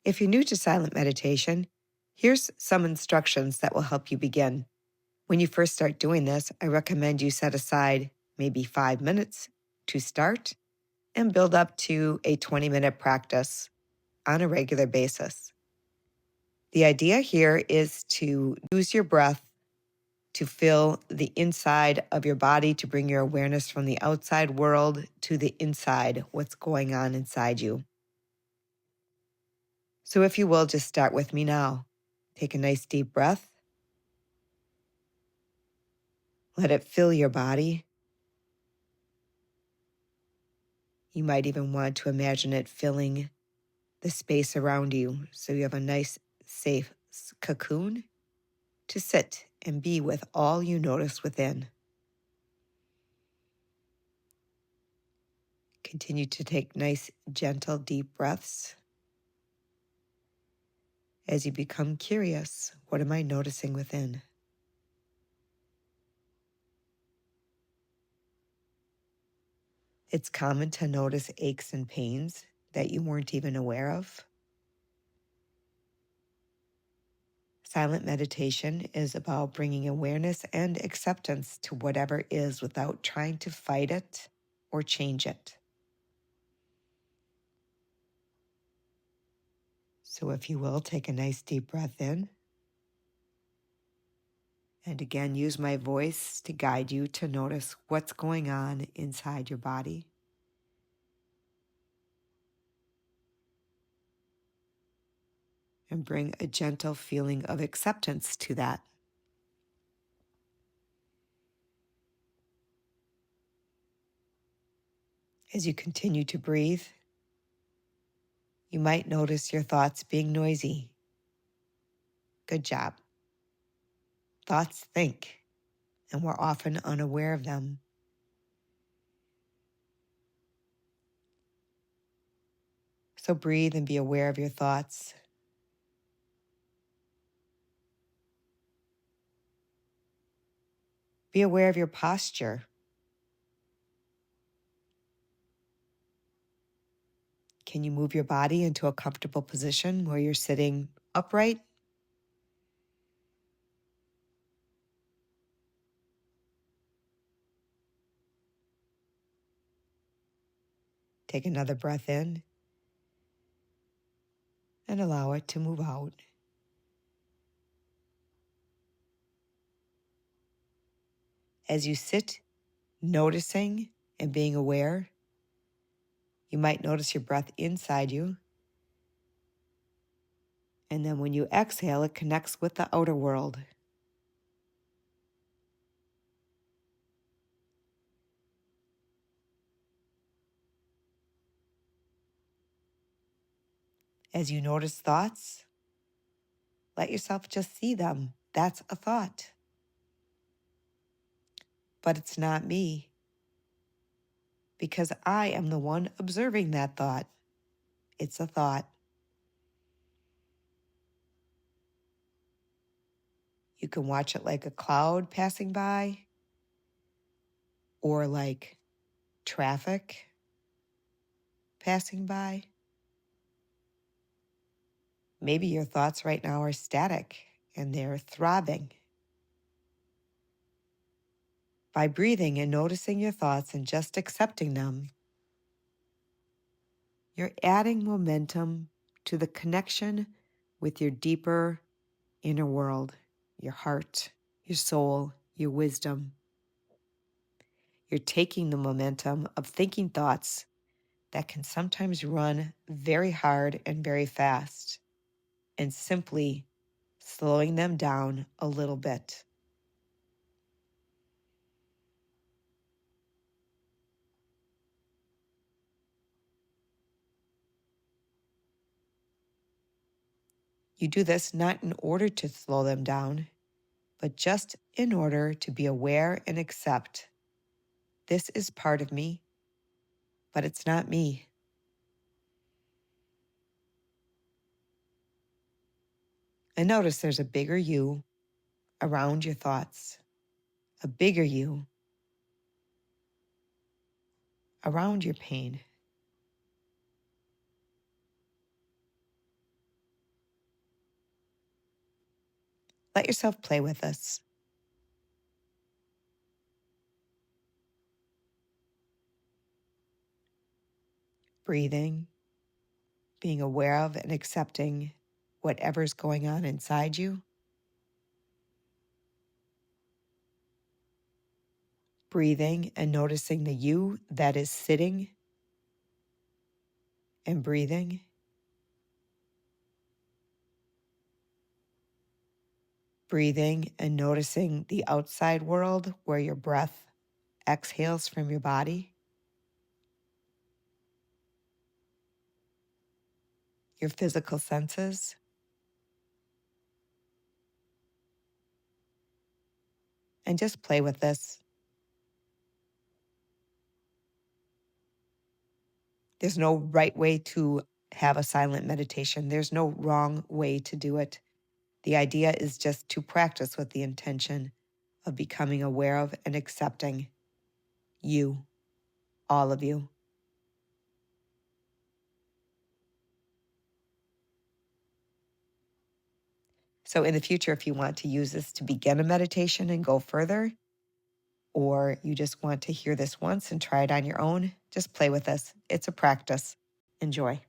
If you're new to silent meditation, here's some instructions that will help you begin. When you first start doing this, I recommend you set aside maybe 5 minutes to start and build up to a 20-minute practice on a regular basis. The idea here is to use your breath to fill the inside of your body, to bring your awareness from the outside world to the inside, what's going on inside you. So if you will, just start with me now. Take a nice deep breath. Let it fill your body. You might even want to imagine it filling the space around you so you have a nice, safe cocoon to sit and be with all you notice within. Continue to take nice, gentle, deep breaths as you become curious. What am I noticing within? It's common to notice aches and pains that you weren't even aware of. Silent meditation is about bringing awareness and acceptance to whatever is without trying to fight it or change it. So if you will, take a nice deep breath in. And again, use my voice to guide you to notice what's going on inside your body. And bring a gentle feeling of acceptance to that. As you continue to breathe, you might notice your thoughts being noisy. Good job. Thoughts think, and we're often unaware of them. So breathe and be aware of your thoughts. Be aware of your posture. Can you move your body into a comfortable position where you're sitting upright? Take another breath in and allow it to move out. As you sit, noticing and being aware, you might notice your breath inside you. And then when you exhale, it connects with the outer world. As you notice thoughts, let yourself just see them. That's a thought. But it's not me, because I am the one observing that thought. It's a thought. You can watch it like a cloud passing by, or like traffic passing by. Maybe your thoughts right now are static and they're throbbing. By breathing and noticing your thoughts and just accepting them, you're adding momentum to the connection with your deeper inner world, your heart, your soul, your wisdom. You're taking the momentum of thinking thoughts that can sometimes run very hard and very fast, and simply slowing them down a little bit. You do this not in order to slow them down, but just in order to be aware and accept this is part of me, but it's not me. And notice there's a bigger you around your thoughts, a bigger you around your pain. Let yourself play with this. Breathing, being aware of and accepting whatever's going on inside you. Breathing and noticing the you that is sitting and breathing. Breathing and noticing the outside world where your breath exhales from your body. Your physical senses. And just play with this. There's no right way to have a silent meditation. There's no wrong way to do it. The idea is just to practice with the intention of becoming aware of and accepting you, all of you. So in the future, if you want to use this to begin a meditation and go further, or you just want to hear this once and try it on your own, just play with this. It's a practice. Enjoy.